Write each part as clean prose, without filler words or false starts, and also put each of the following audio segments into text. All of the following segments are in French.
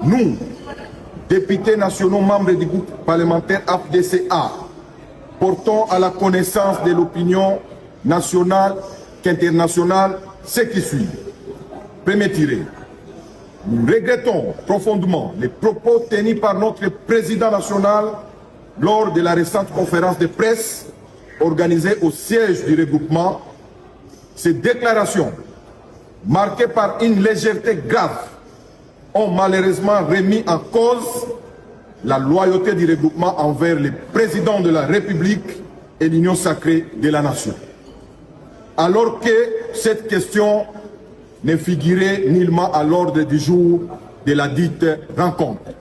Nous, députés nationaux membres du groupe parlementaire AFDCA, portons à la connaissance de l'opinion nationale qu'internationale ce qui suit. Premier tiré. Nous regrettons profondément les propos tenus par notre président national lors de la récente conférence de presse organisée au siège du regroupement. Ces déclarations, marquées par une légèreté grave, ont malheureusement remis en cause la loyauté du regroupement envers le président de la République et l'union sacrée de la nation. Alors que cette question ne figurait nullement à l'ordre du jour de la dite rencontre.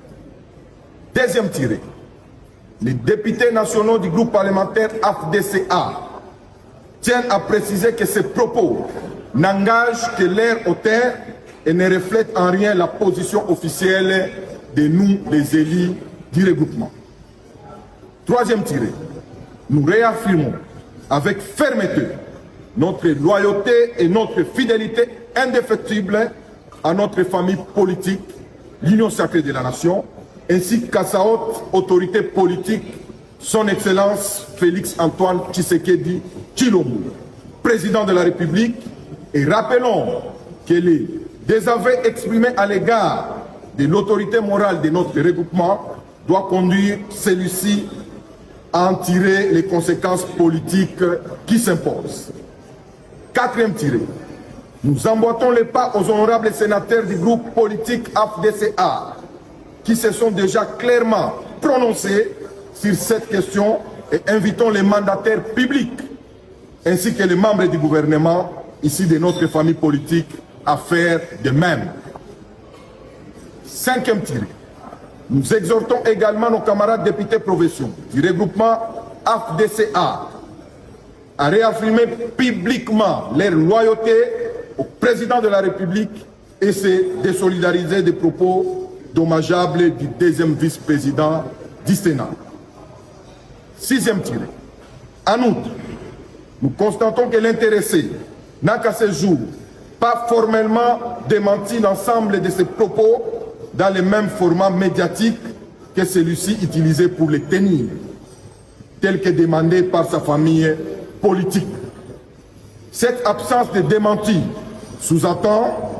Deuxième tiré. Les députés nationaux du groupe parlementaire AFDCA tiennent à préciser que ces propos n'engagent que leur auteur et ne reflètent en rien la position officielle de nous, les élus du regroupement. Troisième tiré. Nous réaffirmons avec fermeté notre loyauté et notre fidélité indéfectible à notre famille politique, l'Union sacrée de la nation, ainsi qu'à sa haute autorité politique, son Excellence Félix-Antoine Tshisekedi Tshilombo, président de la République, et rappelons que les désaveux exprimés à l'égard de l'autorité morale de notre regroupement doit conduire celui-ci à en tirer les conséquences politiques qui s'imposent. Quatrième tiré. Nous emboîtons les pas aux honorables sénateurs du groupe politique AFDCA qui se sont déjà clairement prononcés sur cette question et invitons les mandataires publics ainsi que les membres du gouvernement ici de notre famille politique à faire de même. Cinquième tiré. Nous exhortons également nos camarades députés provinciaux du regroupement AFDCA à réaffirmer publiquement leur loyauté au président de la République et se désolidariser des propos dommageables du deuxième vice-président du Sénat. Sixième tiré. En outre, nous constatons que l'intéressé n'a qu'à ce jour pas formellement démenti l'ensemble de ses propos dans le même format médiatique que celui-ci utilisé pour les tenir, tel que demandé par sa famille politique. Cette absence de démenti sous-entend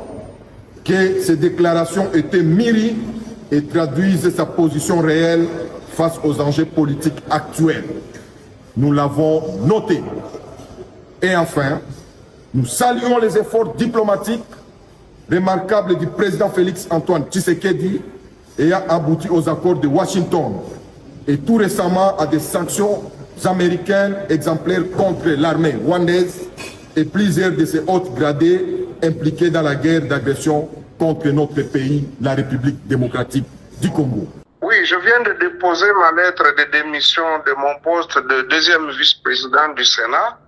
que ces déclarations étaient mûries et traduisent sa position réelle face aux enjeux politiques actuels. Nous l'avons noté. Et enfin, nous saluons les efforts diplomatiques remarquables du président Félix-Antoine Tshisekedi ayant abouti aux accords de Washington et tout récemment à des sanctions américaines exemplaires contre l'armée rwandaise et plusieurs de ses hautes gradés impliqués dans la guerre d'agression contre notre pays, la République démocratique du Congo. Oui, je viens de déposer ma lettre de démission de mon poste de deuxième vice-président du Sénat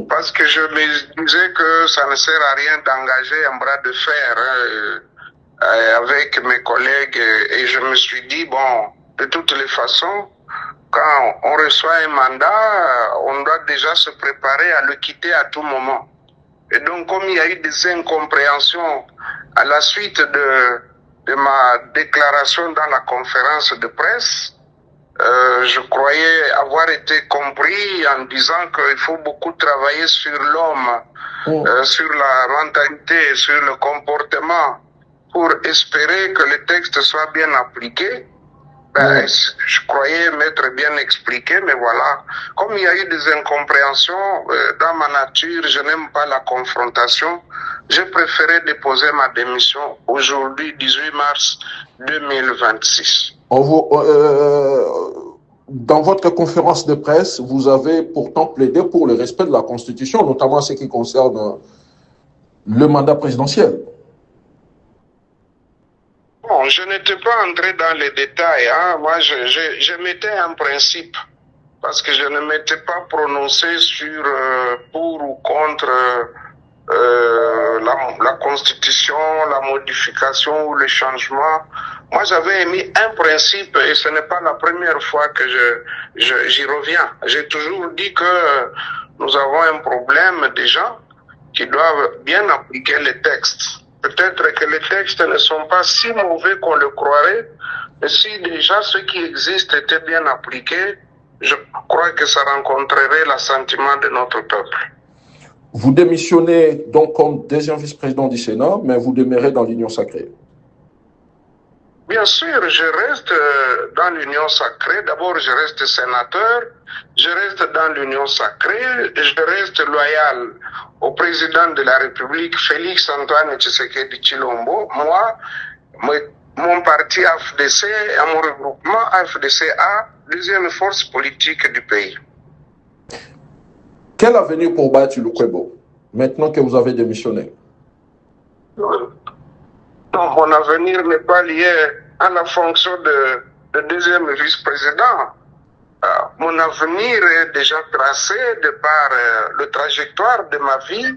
parce que je me disais que ça ne sert à rien d'engager un bras de fer avec mes collègues et je me suis dit, bon, de toutes les façons, quand on reçoit un mandat, on doit déjà se préparer à le quitter à tout moment. Et donc, comme il y a eu des incompréhensions à la suite de ma déclaration dans la conférence de presse, je croyais avoir été compris en disant qu'il faut beaucoup travailler sur l'homme, sur la mentalité, sur le comportement, pour espérer que le texte soit bien appliqué. Je croyais m'être bien expliqué, mais voilà. Comme il y a eu des incompréhensions, dans ma nature, je n'aime pas la confrontation. J'ai préféré déposer ma démission aujourd'hui, 18 mars 2026. Dans votre conférence de presse, vous avez pourtant plaidé pour le respect de la Constitution, notamment en ce qui concerne le mandat présidentiel. Bon, je n'étais pas entré dans les détails. Moi, je mettais un principe parce que je ne m'étais pas prononcé sur pour ou contre la Constitution, la modification ou le changement. Moi, j'avais émis un principe et ce n'est pas la première fois que j'y reviens. J'ai toujours dit que nous avons un problème des gens qui doivent bien appliquer les textes. peut-être que les textes ne sont pas si mauvais qu'on le croirait, mais si déjà ceux qui existent étaient bien appliqués, je crois que ça rencontrerait l'assentiment de notre peuple. Vous démissionnez donc comme deuxième vice-président du Sénat, mais vous demeurez dans l'Union sacrée. Bien sûr, je reste dans l'Union sacrée. D'abord, je reste sénateur, je reste dans l'Union sacrée, je reste loyal au président de la République, Félix Antoine Tshisekedi Tshilombo. Moi, mon parti AFDC, à mon regroupement AFDC-A, deuxième force politique du pays. Quel avenir pour Bahati Lukwebo, maintenant que vous avez démissionné? Non, mon avenir n'est pas lié à la fonction de deuxième vice-président. Mon avenir est déjà tracé de par le trajectoire de ma vie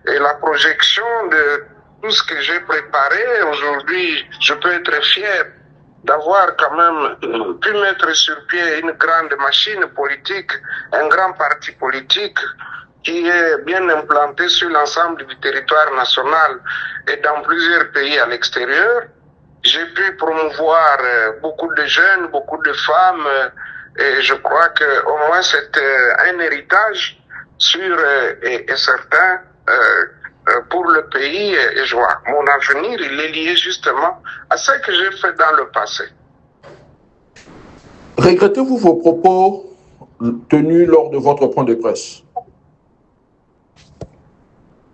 et la projection de tout ce que j'ai préparé. Aujourd'hui, je peux être fier d'avoir quand même pu mettre sur pied une grande machine politique, un grand parti politique qui est bien implanté sur l'ensemble du territoire national et dans plusieurs pays à l'extérieur. J'ai pu promouvoir beaucoup de jeunes, beaucoup de femmes, et je crois qu'au moins c'est un héritage sûr et certain pour le pays, et je vois mon avenir, il est lié justement à ce que j'ai fait dans le passé. Regrettez-vous vos propos tenus lors de votre point de presse?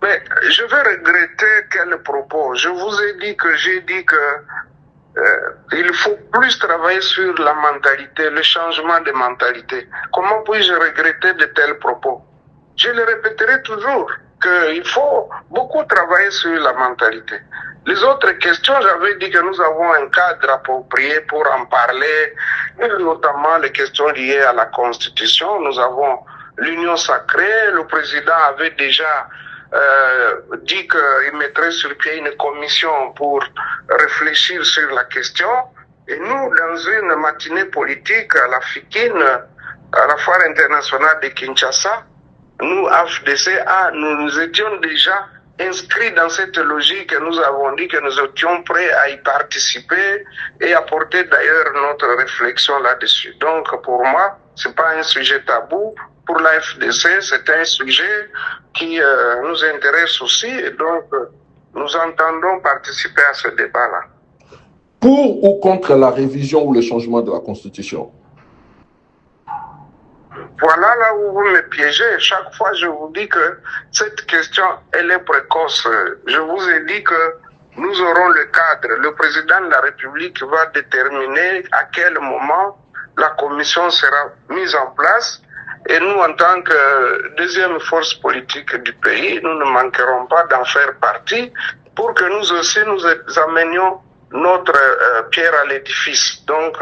Mais je vais regretter quels propos. Je vous ai dit que j'ai dit que il faut plus travailler sur la mentalité, le changement de mentalité. Comment puis-je regretter de tels propos? Je le répéterai toujours, qu'il faut beaucoup travailler sur la mentalité. Les autres questions, j'avais dit que nous avons un cadre approprié pour en parler, notamment les questions liées à la Constitution. Nous avons l'Union sacrée. Le président avait déjà dit qu'il mettrait sur pied une commission pour réfléchir sur la question. Et nous, dans une matinée politique à la FIKIN, à la Foire internationale de Kinshasa, nous, AFDC-A, nous étions déjà inscrits dans cette logique et nous avons dit que nous étions prêts à y participer et apporter d'ailleurs notre réflexion là-dessus. Donc, pour moi, c'est pas un sujet tabou. Pour la FDC, c'est un sujet qui nous intéresse aussi et donc nous entendons participer à ce débat-là. Pour ou contre la révision ou le changement de la Constitution? Voilà là où vous me piégez. Chaque fois, je vous dis que cette question, elle est précoce. Je vous ai dit que nous aurons le cadre. Le président de la République va déterminer à quel moment la commission sera mise en place. Et nous, en tant que deuxième force politique du pays, nous ne manquerons pas d'en faire partie pour que nous aussi nous amenions notre pierre à l'édifice. Donc,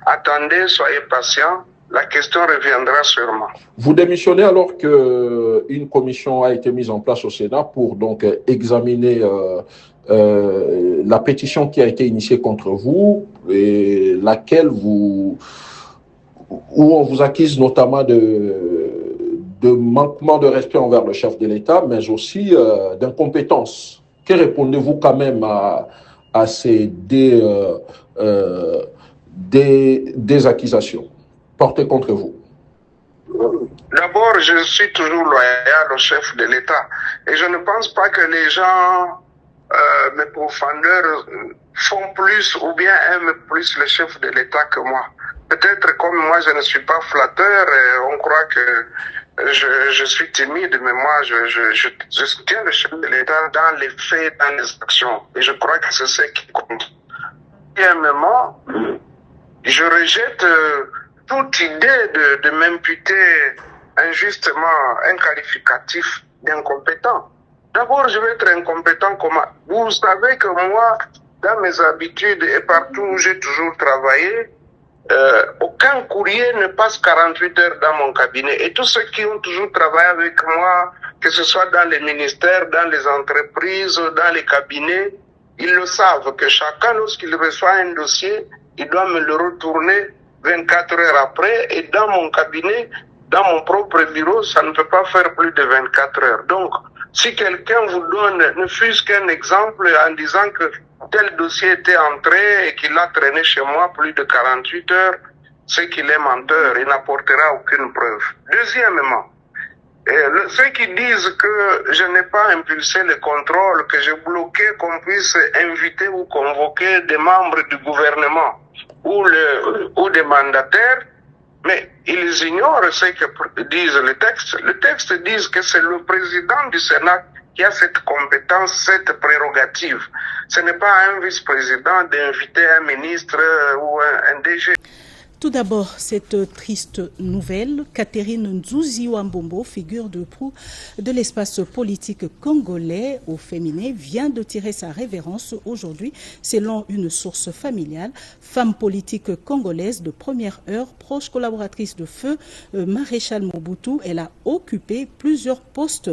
attendez, soyez patients. La question reviendra sûrement. Vous démissionnez alors qu'une commission a été mise en place au Sénat pour donc examiner la pétition qui a été initiée contre vous et laquelle où on vous accuse notamment de manquement de respect envers le chef de l'État, mais aussi d'incompétence. Que répondez-vous quand même à ces des accusations portées contre vous? D'abord, je suis toujours loyal au chef de l'État. Et je ne pense pas que les gens, mes profondeurs, font plus ou bien aiment plus le chef de l'État que moi. Peut-être comme moi, je ne suis pas flatteur, et on croit que je suis timide, mais moi, je soutiens le chef de l'État dans les faits, dans les actions. Et je crois que c'est ce qui compte. Deuxièmement, je rejette toute idée de m'imputer injustement un qualificatif d'incompétent. D'abord, je vais être incompétent comment? Vous savez que moi, dans mes habitudes et partout où j'ai toujours travaillé, aucun courrier ne passe 48 heures dans mon cabinet. Et tous ceux qui ont toujours travaillé avec moi, que ce soit dans les ministères, dans les entreprises, dans les cabinets, ils le savent que chacun, lorsqu'il reçoit un dossier, il doit me le retourner 24 heures après. Et dans mon cabinet, dans mon propre bureau, ça ne peut pas faire plus de 24 heures. Donc, Si quelqu'un vous donne ne fût-ce qu'un exemple en disant que tel dossier était entré et qu'il a traîné chez moi plus de 48 heures, c'est qu'il est menteur, il n'apportera aucune preuve. Deuxièmement, ceux qui disent que je n'ai pas impulsé le contrôle, que j'ai bloqué qu'on puisse inviter ou convoquer des membres du gouvernement ou des mandataires, mais ils ignorent ce que disent le texte. Le texte dit que c'est le président du Sénat qui a cette compétence, cette prérogative. Ce n'est pas un vice-président d'inviter un ministre ou un DG. Tout d'abord, cette triste nouvelle, Catherine Nzuziwambombo, figure de proue de l'espace politique congolais au féminin, vient de tirer sa révérence aujourd'hui, selon une source familiale. Femme politique congolaise de première heure, proche collaboratrice de feu Maréchal Mobutu, elle a occupé plusieurs postes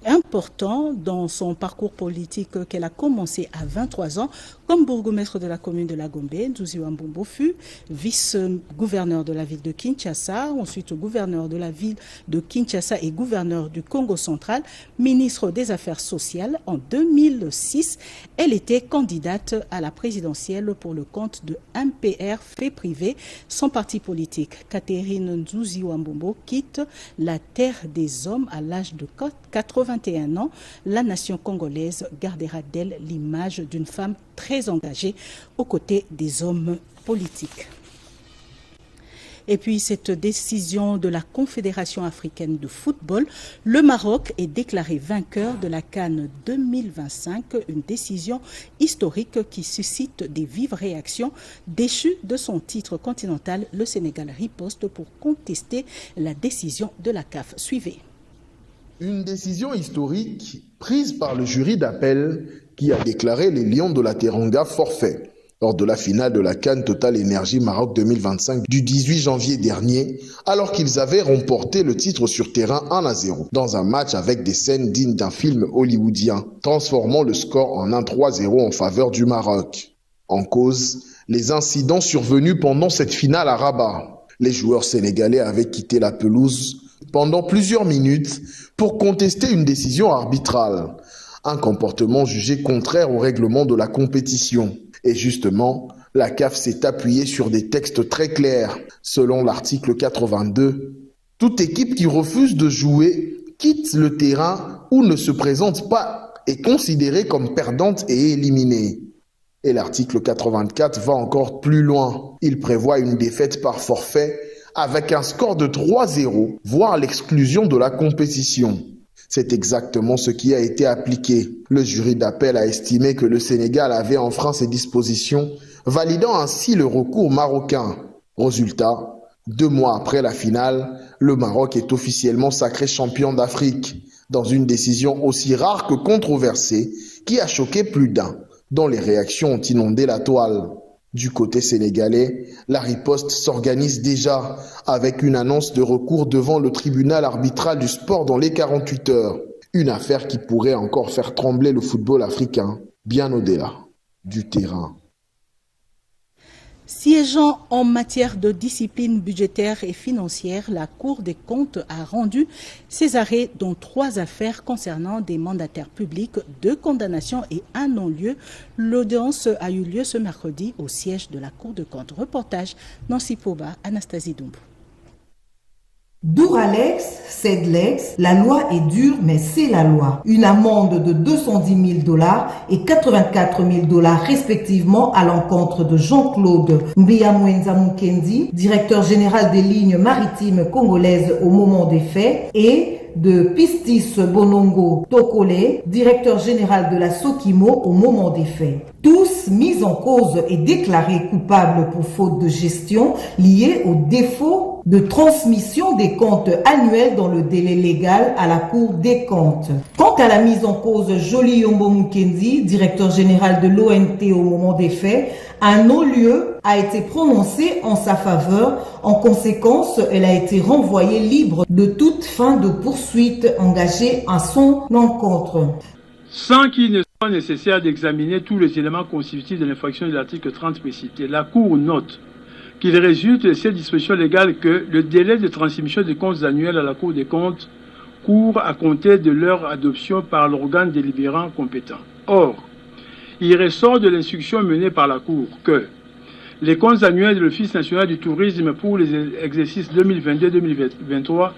importants dans son parcours politique qu'elle a commencé à 23 ans. Comme bourgmestre de la commune de la Gombe, Nzuziwambombo fut vice-gouverneur de la ville de Kinshasa, ensuite gouverneur de la ville de Kinshasa et gouverneur du Congo central, ministre des Affaires sociales. En 2006, elle était candidate à la présidentielle pour le compte de MPR fait privé, son parti politique. Catherine Nzuziwambombo quitte la terre des hommes à l'âge de 81 ans. La nation congolaise gardera d'elle l'image d'une femme très engagée aux côtés des hommes politiques. Et puis cette décision de la Confédération africaine de football, le Maroc est déclaré vainqueur de la CAN 2025, une décision historique qui suscite des vives réactions. Déchu de son titre continental, le Sénégal riposte pour contester la décision de la CAF. Suivez. Une décision historique prise par le jury d'appel qui a déclaré les Lions de la Teranga forfait lors de la finale de la CAN Total Energy Maroc 2025 du 18 janvier dernier, alors qu'ils avaient remporté le titre sur terrain 1-0 dans un match avec des scènes dignes d'un film hollywoodien, transformant le score en 1-3-0 en faveur du Maroc. En cause, les incidents survenus pendant cette finale à Rabat. Les joueurs sénégalais avaient quitté la pelouse pendant plusieurs minutes pour contester une décision arbitrale, un comportement jugé contraire au règlement de la compétition. Et justement, la CAF s'est appuyée sur des textes très clairs. Selon l'article 82, toute équipe qui refuse de jouer, quitte le terrain ou ne se présente pas est considérée comme perdante et éliminée. Et l'article 84 va encore plus loin. Il prévoit une défaite par forfait avec un score de 3-0, voire l'exclusion de la compétition. C'est exactement ce qui a été appliqué. Le jury d'appel a estimé que le Sénégal avait enfreint ses dispositions, validant ainsi le recours marocain. Résultat, 2 mois après la finale, le Maroc est officiellement sacré champion d'Afrique, dans une décision aussi rare que controversée, qui a choqué plus d'un, dont les réactions ont inondé la toile. Du côté sénégalais, la riposte s'organise déjà avec une annonce de recours devant le tribunal arbitral du sport dans les 48 heures. Une affaire qui pourrait encore faire trembler le football africain, bien au-delà du terrain. Siégeant en matière de discipline budgétaire et financière, la Cour des comptes a rendu ses arrêts dans 3 affaires concernant des mandataires publics, 2 condamnations et un non-lieu. L'audience a eu lieu ce mercredi au siège de la Cour des comptes. Reportage Nancy Poba, Anastasie Doumbou. Douralex, Cedlex, la loi est dure, mais c'est la loi. Une amende de $210 000 et $84 000 respectivement à l'encontre de Jean-Claude Mbiyamwenza Mukendi, directeur général des lignes maritimes congolaises au moment des faits, et de Pistis Bonongo Tokole, directeur général de la Sokimo au moment des faits. Tous mis en cause et déclarés coupables pour faute de gestion liée au défaut de transmission des comptes annuels dans le délai légal à la Cour des comptes. Quant à la mise en cause Jolie Yombo Mukendi, directeur général de l'ONT au moment des faits, un non-lieu a été prononcé en sa faveur. En conséquence, elle a été renvoyée libre de toute fin de poursuite engagée à son encontre. Sans qu'il ne soit nécessaire d'examiner tous les éléments constitutifs de l'infraction de l'article 30 précité, la Cour note qu'il résulte de ces dispositions légales que le délai de transmission des comptes annuels à la Cour des comptes cours à compter de leur adoption par l'organe délibérant compétent. Or, il ressort de l'instruction menée par la Cour que les comptes annuels de l'Office national du tourisme pour les exercices 2022-2023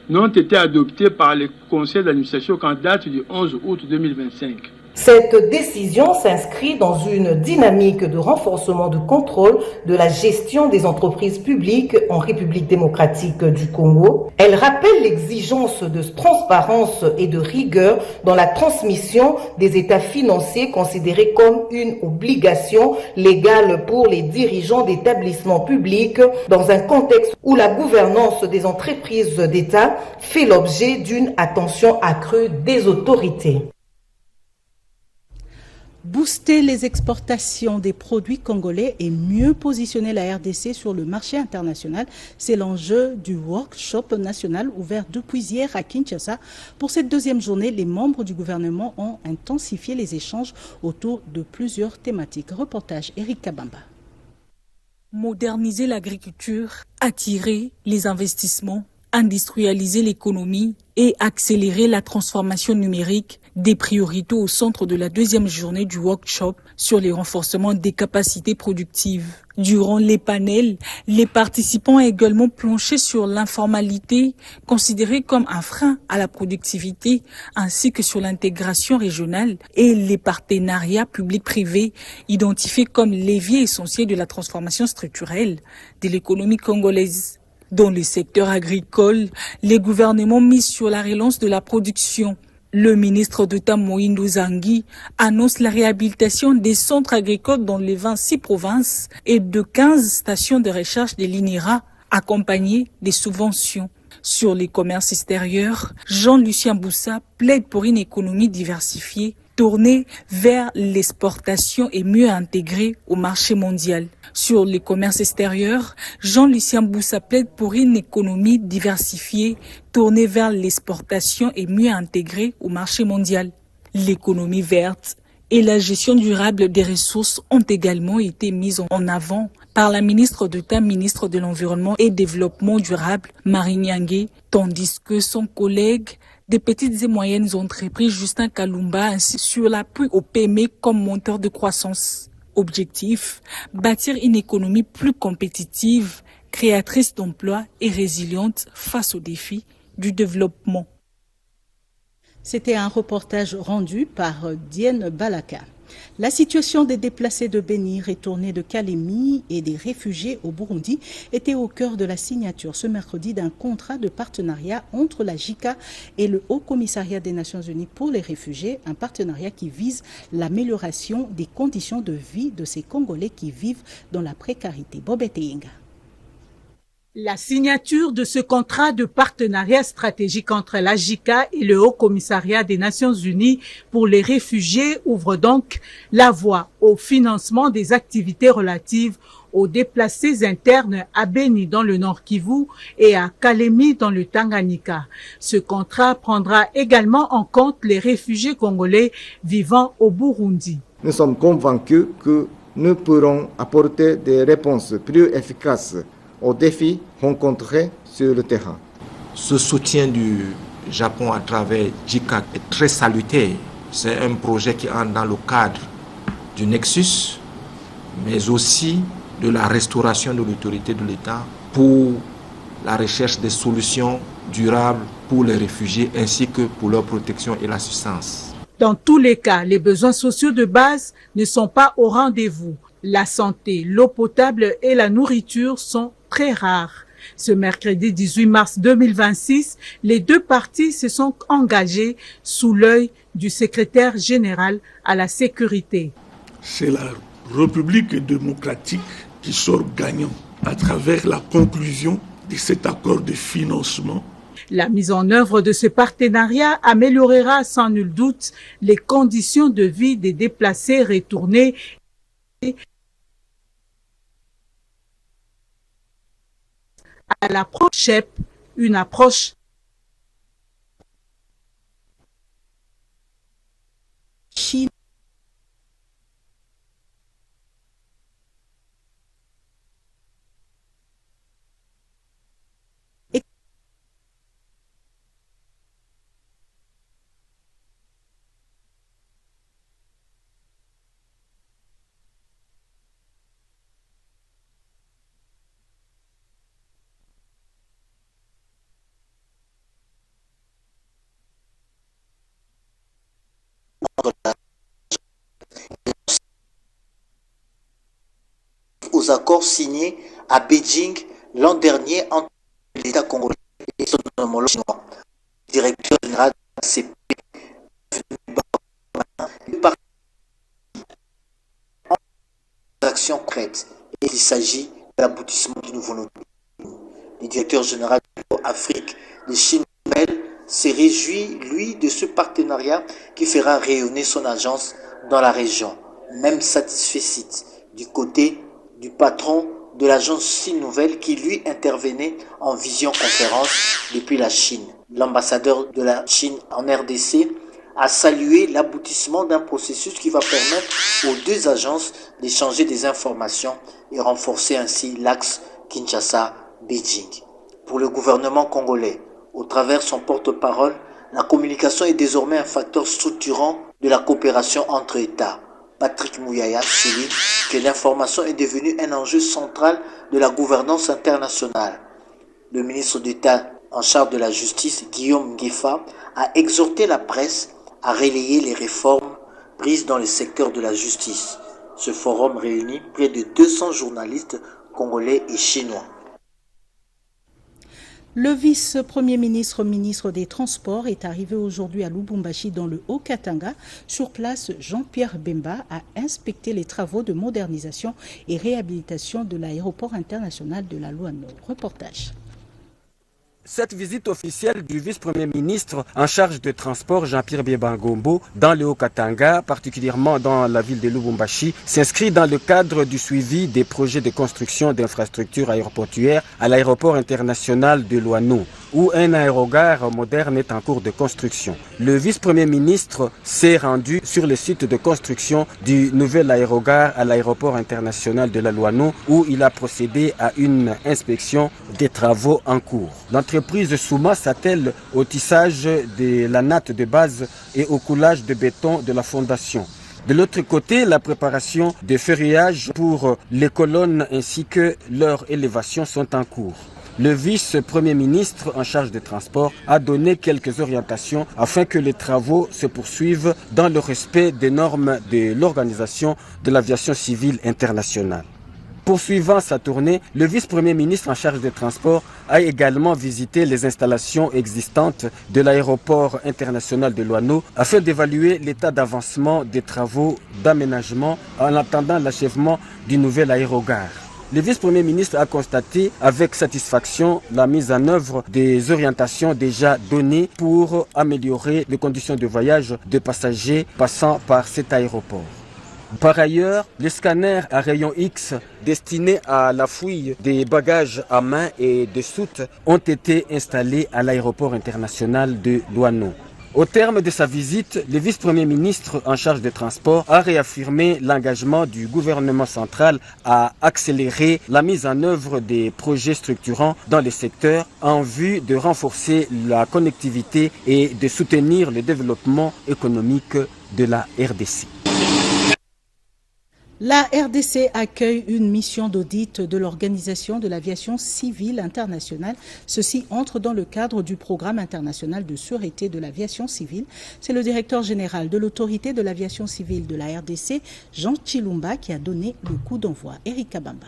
n'ont été adoptés par les conseils d'administration qu'en date du 11 août 2025. Cette décision s'inscrit dans une dynamique de renforcement de contrôle de la gestion des entreprises publiques en République démocratique du Congo. Elle rappelle l'exigence de transparence et de rigueur dans la transmission des états financiers considérés comme une obligation légale pour les dirigeants d'établissements publics dans un contexte où la gouvernance des entreprises d'État fait l'objet d'une attention accrue des autorités. Booster les exportations des produits congolais et mieux positionner la RDC sur le marché international, c'est l'enjeu du workshop national ouvert depuis hier à Kinshasa. Pour cette deuxième journée, les membres du gouvernement ont intensifié les échanges autour de plusieurs thématiques. Reportage Eric Kabamba. Moderniser l'agriculture, attirer les investissements, industrialiser l'économie et accélérer la transformation numérique, des priorités au centre de la deuxième journée du workshop sur les renforcements des capacités productives. Durant les panels, les participants ont également planché sur l'informalité, considérée comme un frein à la productivité, ainsi que sur l'intégration régionale et les partenariats publics-privés, identifiés comme leviers essentiels de la transformation structurelle de l'économie congolaise. Dans le secteur agricole, les gouvernements misent sur la relance de la production. Le ministre d'État Moïndo Zangui annonce la réhabilitation des centres agricoles dans les 26 provinces et de 15 stations de recherche de l'INERA, accompagnées des subventions. Sur les commerces extérieurs, Jean-Lucien Boussa plaide pour une économie diversifiée, tournée vers l'exportation et mieux intégrée au marché mondial. Sur les commerces extérieurs, Jean-Lucien Boussa plaide pour une économie diversifiée, tournée vers l'exportation et mieux intégrée au marché mondial. L'économie verte et la gestion durable des ressources ont également été mises en avant par la ministre d'État, ministre de l'Environnement et Développement durable, Marie Niangé, tandis que son collègue des petites et moyennes entreprises, Justin Kalumba, ainsi sur l'appui au PME comme moteur de croissance. Objectif, bâtir une économie plus compétitive, créatrice d'emplois et résiliente face aux défis du développement. C'était un reportage rendu par Diane Balaka. La situation des déplacés de Béni retournés de Kalemi et des réfugiés au Burundi était au cœur de la signature ce mercredi d'un contrat de partenariat entre la JICA et le Haut Commissariat des Nations Unies pour les réfugiés, un partenariat qui vise l'amélioration des conditions de vie de ces Congolais qui vivent dans la précarité. Bobette Inga. La signature de ce contrat de partenariat stratégique entre la JICA et le Haut Commissariat des Nations Unies pour les réfugiés ouvre donc la voie au financement des activités relatives aux déplacés internes à Béni dans le Nord Kivu et à Kalemi dans le Tanganyika. Ce contrat prendra également en compte les réfugiés congolais vivant au Burundi. Nous sommes convaincus que nous pourrons apporter des réponses plus efficaces aux défis rencontrés sur le terrain. Ce soutien du Japon à travers JICA est très salutaire. C'est un projet qui entre dans le cadre du Nexus, mais aussi de la restauration de l'autorité de l'État pour la recherche des solutions durables pour les réfugiés ainsi que pour leur protection et l'assistance. Dans tous les cas, les besoins sociaux de base ne sont pas au rendez-vous. La santé, l'eau potable et la nourriture sont très rares. Ce mercredi 18 mars 2026, les deux parties se sont engagées sous l'œil du secrétaire général à la sécurité. C'est la République démocratique qui sort gagnant à travers la conclusion de cet accord de financement. La mise en œuvre de ce partenariat améliorera sans nul doute les conditions de vie des déplacés retournés à l'approche CHEP, une approche Chine. aux accords signés à Beijing l'an dernier entre l'État congolais et son homologue chinois. Le directeur général de la CP actions concrètes et il s'agit de l'aboutissement du nouveau nôtre. Le directeur général de l'Afrique de Chine s'est réjoui, lui, de ce partenariat qui fera rayonner son agence dans la région. Même satisfait du côté du patron de l'agence Chine Nouvelle qui lui intervenait en visioconférence depuis la Chine. L'ambassadeur de la Chine en RDC a salué l'aboutissement d'un processus qui va permettre aux deux agences d'échanger des informations et renforcer ainsi l'axe Kinshasa-Beijing. Pour le gouvernement congolais, au travers son porte-parole, la communication est désormais un facteur structurant de la coopération entre États. Patrick Mouyaya souligne que l'information est devenue un enjeu central de la gouvernance internationale. Le ministre d'État en charge de la justice, Guillaume Nguefa, a exhorté la presse à relayer les réformes prises dans le secteur de la justice. Ce forum réunit près de 200 journalistes congolais et chinois. Le vice-premier ministre, ministre des Transports, est arrivé aujourd'hui à Lubumbashi dans le Haut-Katanga. Sur place, Jean-Pierre Bemba a inspecté les travaux de modernisation et réhabilitation de l'aéroport international de la Louano. Reportage. Cette visite officielle du vice-premier ministre en charge de transport Jean-Pierre Bemba Ngombo dans le Haut-Katanga, particulièrement dans la ville de Lubumbashi, s'inscrit dans le cadre du suivi des projets de construction d'infrastructures aéroportuaires à l'aéroport international de Louano, où un aérogare moderne est en cours de construction. Le vice-premier ministre s'est rendu sur le site de construction du nouvel aérogare à l'aéroport international de la Louano, où il a procédé à une inspection des travaux en cours. L'entreprise Souma s'attelle au tissage de la natte de base et au coulage de béton de la fondation. De l'autre côté, la préparation de ferrouillage pour les colonnes ainsi que leur élévation sont en cours. Le vice-premier ministre en charge des transports a donné quelques orientations afin que les travaux se poursuivent dans le respect des normes de l'Organisation de l'aviation civile internationale. Poursuivant sa tournée, le vice-premier ministre en charge des transports a également visité les installations existantes de l'aéroport international de Louano afin d'évaluer l'état d'avancement des travaux d'aménagement en attendant l'achèvement du nouvel aérogare. Le vice-premier ministre a constaté avec satisfaction la mise en œuvre des orientations déjà données pour améliorer les conditions de voyage de passagers passant par cet aéroport. Par ailleurs, les scanners à rayon X destinés à la fouille des bagages à main et de soute ont été installés à l'aéroport international de Louano. Au terme de sa visite, le vice-premier ministre en charge des transports a réaffirmé l'engagement du gouvernement central à accélérer la mise en œuvre des projets structurants dans les secteurs en vue de renforcer la connectivité et de soutenir le développement économique de la RDC. La RDC accueille une mission d'audit de l'Organisation de l'aviation civile internationale. Ceci entre dans le cadre du programme international de sûreté de l'aviation civile. C'est le directeur général de l'autorité de l'aviation civile de la RDC, Jean Chilumba, qui a donné le coup d'envoi. Eric Kabamba.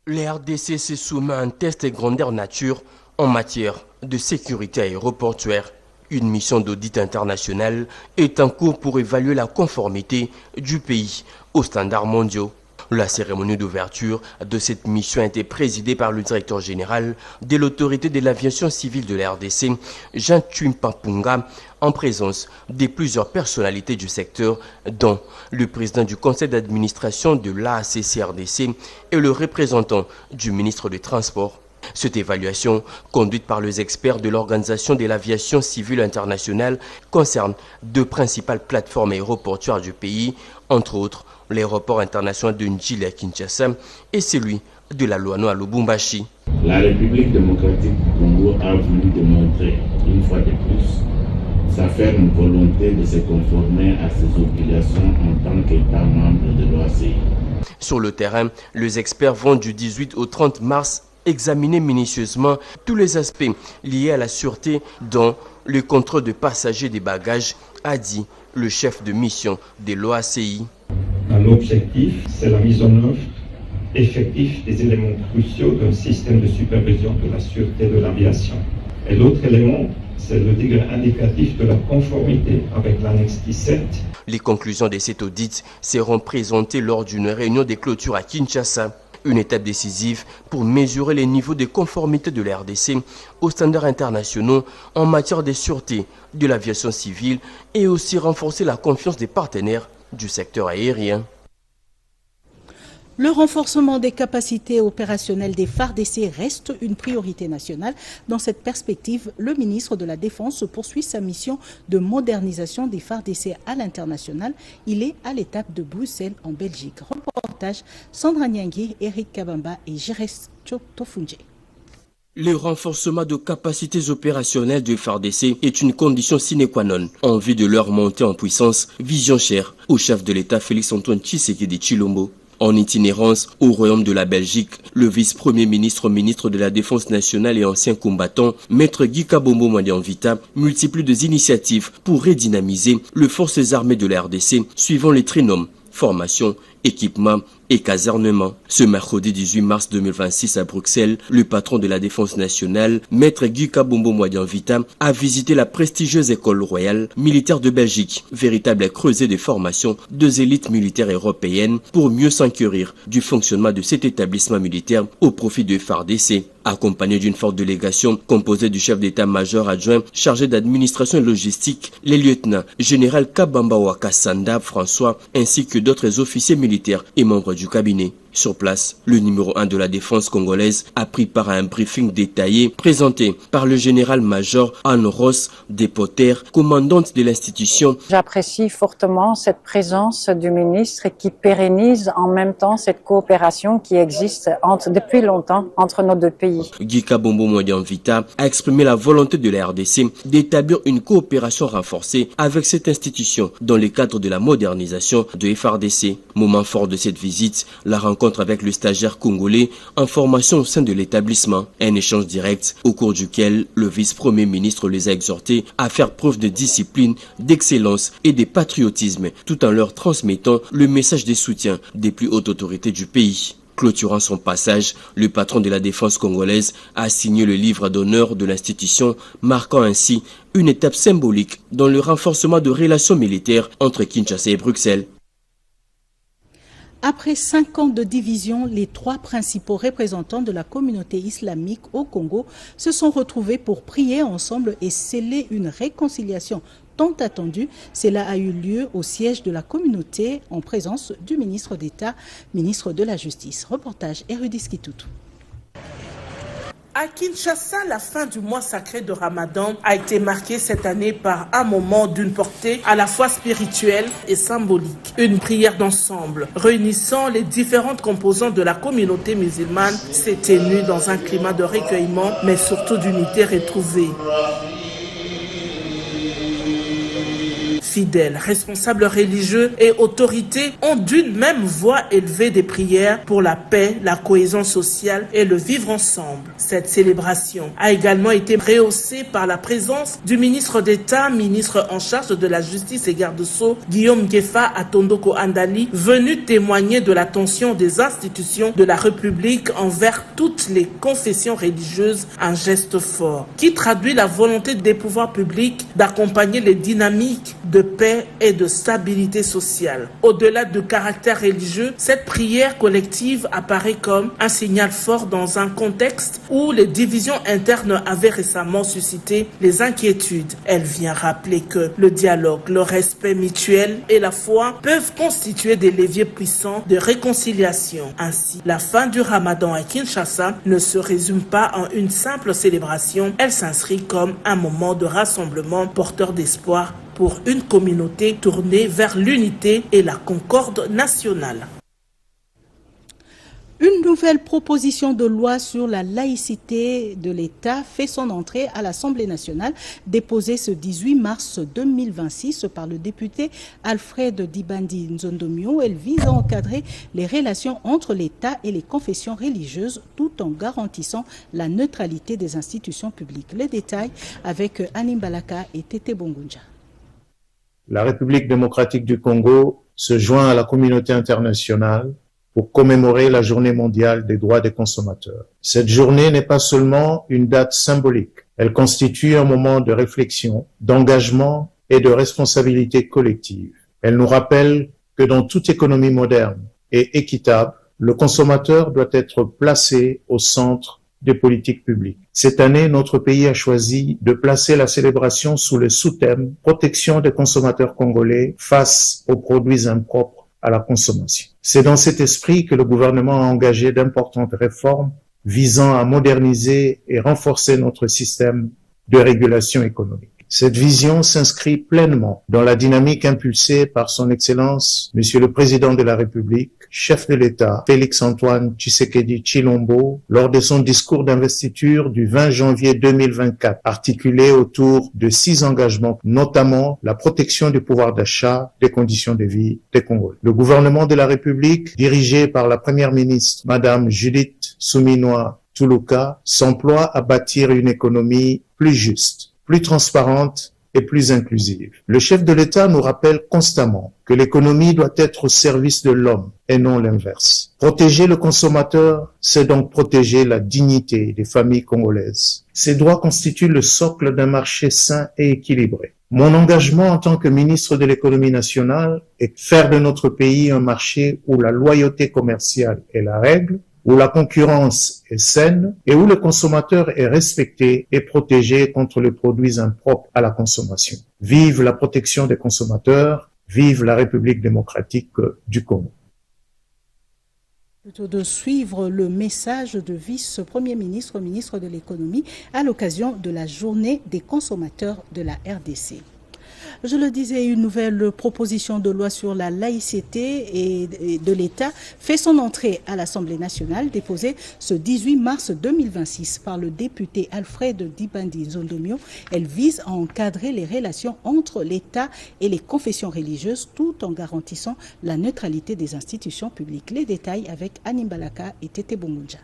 La RDC se soumet à un test grandeur nature en matière de sécurité aéroportuaire. Une mission d'audit international est en cours pour évaluer la conformité du pays aux standards mondiaux. La cérémonie d'ouverture de cette mission a été présidée par le directeur général de l'autorité de l'aviation civile de la RDC, Jean Chimpapunga, en présence de plusieurs personnalités du secteur, dont le président du conseil d'administration de l'AACC-RDC et le représentant du ministre des Transports. Cette évaluation, conduite par les experts de l'Organisation de l'aviation civile internationale, concerne deux principales plateformes aéroportuaires du pays, entre autres l'aéroport international de Njili à Kinshasa et celui de la Louano à Lubumbashi. La République démocratique du Congo a voulu démontrer, une fois de plus, sa ferme volonté de se conformer à ses obligations en tant qu'État membre de l'OACI. Sur le terrain, les experts vont du 18 au 30 mars examiner minutieusement tous les aspects liés à la sûreté, dont le contrôle de passagers des bagages, a dit le chef de mission de l'OACI. L'objectif, c'est la mise en œuvre effectif des éléments cruciaux d'un système de supervision de la sûreté de l'aviation. Et l'autre élément, c'est le degré indicatif de la conformité avec l'annexe 17. Les conclusions de cet audit seront présentées lors d'une réunion de clôture à Kinshasa. Une étape décisive pour mesurer les niveaux de conformité de la RDC aux standards internationaux en matière de sûreté de l'aviation civile et aussi renforcer la confiance des partenaires du secteur aérien. Le renforcement des capacités opérationnelles des FARDC reste une priorité nationale. Dans cette perspective, le ministre de la Défense poursuit sa mission de modernisation des FARDC à l'international. Il est à l'étape de Bruxelles en Belgique. Reportage Sandra Nyangui, Eric Kabamba et Jires Tofunje. Le renforcement de capacités opérationnelles de FARDC est une condition sine qua non en vue de leur montée en puissance, vision chère au chef de l'État Félix-Antoine Tshisekedi Tshilombo. En itinérance au Royaume de la Belgique, le vice-premier ministre de la Défense nationale et ancien combattant, Maître Guy Kabombo Madianvita, multiplie des initiatives pour redynamiser les forces armées de la RDC suivant les trinômes, formation, équipement et casernement. Ce mercredi 18 mars 2026 à Bruxelles, le patron de la Défense nationale, Maître Guy Kabombo Madianvita, a visité la prestigieuse école royale militaire de Belgique, véritable creuset de formation des élites militaires européennes pour mieux s'enquérir du fonctionnement de cet établissement militaire au profit de FARDC. Accompagné d'une forte délégation composée du chef d'état-major adjoint chargé d'administration et logistique, les lieutenants général Kabamba Wakasanda François ainsi que d'autres officiers militaires et membres du cabinet. Sur place, le numéro 1 de la défense congolaise a pris part à un briefing détaillé présenté par le général-major Anne Ross Despoter, commandante de l'institution. J'apprécie fortement cette présence du ministre qui pérennise en même temps cette coopération qui existe depuis longtemps entre nos deux pays. Guy Kabombo Madianvita a exprimé la volonté de la RDC d'établir une coopération renforcée avec cette institution dans le cadre de la modernisation de FARDC. Moment fort de cette visite, la rencontre avec le stagiaire congolais en formation au sein de l'établissement. Un échange direct au cours duquel le vice-premier ministre les a exhortés à faire preuve de discipline, d'excellence et de patriotisme tout en leur transmettant le message de soutien des plus hautes autorités du pays. Clôturant son passage, le patron de la défense congolaise a signé le livre d'honneur de l'institution, marquant ainsi une étape symbolique dans le renforcement de relations militaires entre Kinshasa et Bruxelles. Après 5 ans de division, les 3 principaux représentants de la communauté islamique au Congo se sont retrouvés pour prier ensemble et sceller une réconciliation tant attendue. Cela a eu lieu au siège de la communauté en présence du ministre d'État, ministre de la Justice. Reportage Érudis Kitutu. À Kinshasa, la fin du mois sacré de Ramadan a été marquée cette année par un moment d'une portée à la fois spirituelle et symbolique. Une prière d'ensemble réunissant les différentes composantes de la communauté musulmane s'est tenue dans un climat de recueillement, mais surtout d'unité retrouvée. Fidèles, responsables religieux et autorités ont d'une même voix élevé des prières pour la paix, la cohésion sociale et le vivre ensemble. Cette célébration a également été rehaussée par la présence du ministre d'État, ministre en charge de la Justice et garde-sceaux, Guillaume Ngefa Atondoko Andali, venu témoigner de l'attention des institutions de la République envers toutes les confessions religieuses, un geste fort qui traduit la volonté des pouvoirs publics d'accompagner les dynamiques de paix et de stabilité sociale. Au-delà du caractère religieux, cette prière collective apparaît comme un signal fort dans un contexte où les divisions internes avaient récemment suscité les inquiétudes. Elle vient rappeler que le dialogue, le respect mutuel et la foi peuvent constituer des leviers puissants de réconciliation. Ainsi, la fin du Ramadan à Kinshasa ne se résume pas en une simple célébration, elle s'inscrit comme un moment de rassemblement porteur d'espoir pour une communauté tournée vers l'unité et la concorde nationale. Une nouvelle proposition de loi sur la laïcité de l'État fait son entrée à l'Assemblée nationale, déposée ce 18 mars 2026 par le député Alfred Dibandi Nzondomio. Elle vise à encadrer les relations entre l'État et les confessions religieuses tout en garantissant la neutralité des institutions publiques. Les détails avec Anim Balaka et Tété Bongunja. La République démocratique du Congo se joint à la communauté internationale pour commémorer la Journée mondiale des droits des consommateurs. Cette journée n'est pas seulement une date symbolique, elle constitue un moment de réflexion, d'engagement et de responsabilité collective. Elle nous rappelle que dans toute économie moderne et équitable, le consommateur doit être placé au centre des politiques publiques. Cette année, notre pays a choisi de placer la célébration sous le sous-thème « Protection des consommateurs congolais face aux produits impropres à la consommation ». C'est dans cet esprit que le gouvernement a engagé d'importantes réformes visant à moderniser et renforcer notre système de régulation économique. Cette vision s'inscrit pleinement dans la dynamique impulsée par son Excellence, Monsieur le Président de la République, chef de l'État, Félix-Antoine Tshisekedi Tshilombo, lors de son discours d'investiture du 20 janvier 2024, articulé autour de 6 engagements, notamment la protection du pouvoir d'achat, des conditions de vie des Congolais. Le gouvernement de la République, dirigé par la Première ministre, Madame Judith Suminwa Tuluka, s'emploie à bâtir une économie plus juste, plus transparente et plus inclusive. Le chef de l'État nous rappelle constamment que l'économie doit être au service de l'homme et non l'inverse. Protéger le consommateur, c'est donc protéger la dignité des familles congolaises. Ces droits constituent le socle d'un marché sain et équilibré. Mon engagement en tant que ministre de l'économie nationale est de faire de notre pays un marché où la loyauté commerciale est la règle, où la concurrence est saine et où le consommateur est respecté et protégé contre les produits impropres à la consommation. Vive la protection des consommateurs, vive la République démocratique du Congo. De suivre le message de vice-premier ministre, ministre de l'économie, à l'occasion de la journée des consommateurs de la RDC. Je le disais, une nouvelle proposition de loi sur la laïcité et de l'État fait son entrée à l'Assemblée nationale, déposée ce 18 mars 2026 par le député Alfred Dibandi Zoldomio. Elle vise à encadrer les relations entre l'État et les confessions religieuses tout en garantissant la neutralité des institutions publiques. Les détails avec Anim Balaka et Tete Bongunja.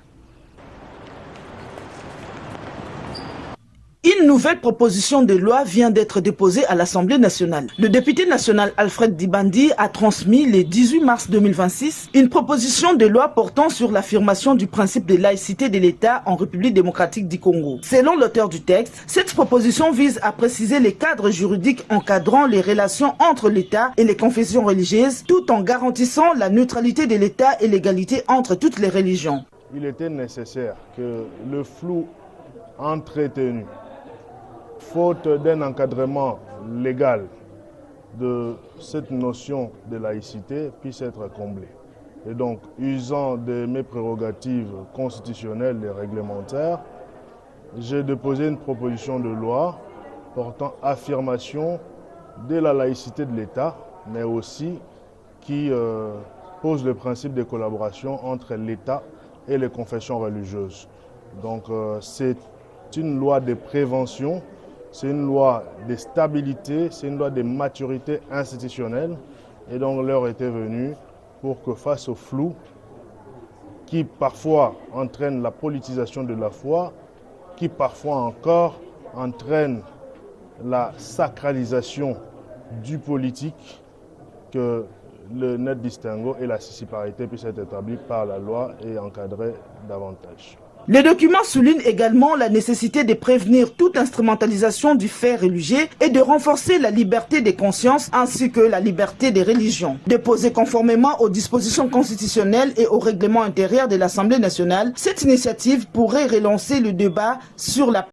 Une nouvelle proposition de loi vient d'être déposée à l'Assemblée nationale. Le député national Alfred Dibandi a transmis le 18 mars 2026 une proposition de loi portant sur l'affirmation du principe de laïcité de l'État en République démocratique du Congo. Selon l'auteur du texte, cette proposition vise à préciser les cadres juridiques encadrant les relations entre l'État et les confessions religieuses tout en garantissant la neutralité de l'État et l'égalité entre toutes les religions. Il était nécessaire que le flou entretenu, faute d'un encadrement légal de cette notion de laïcité, puisse être comblé. Et donc, usant de mes prérogatives constitutionnelles et réglementaires, j'ai déposé une proposition de loi portant affirmation de la laïcité de l'État, mais aussi qui pose le principe de collaboration entre l'État et les confessions religieuses. Donc, c'est une loi de prévention. C'est une loi de stabilité, c'est une loi de maturité institutionnelle. Et donc l'heure était venue pour que face au flou, qui parfois entraîne la politisation de la foi, qui parfois encore entraîne la sacralisation du politique, que le net distinguo et la sissyparité puissent être établis par la loi et encadrés davantage. Le document souligne également la nécessité de prévenir toute instrumentalisation du fait religieux et de renforcer la liberté des consciences ainsi que la liberté des religions. Déposée conformément aux dispositions constitutionnelles et au règlement intérieur de l'Assemblée nationale, cette initiative pourrait relancer le débat sur la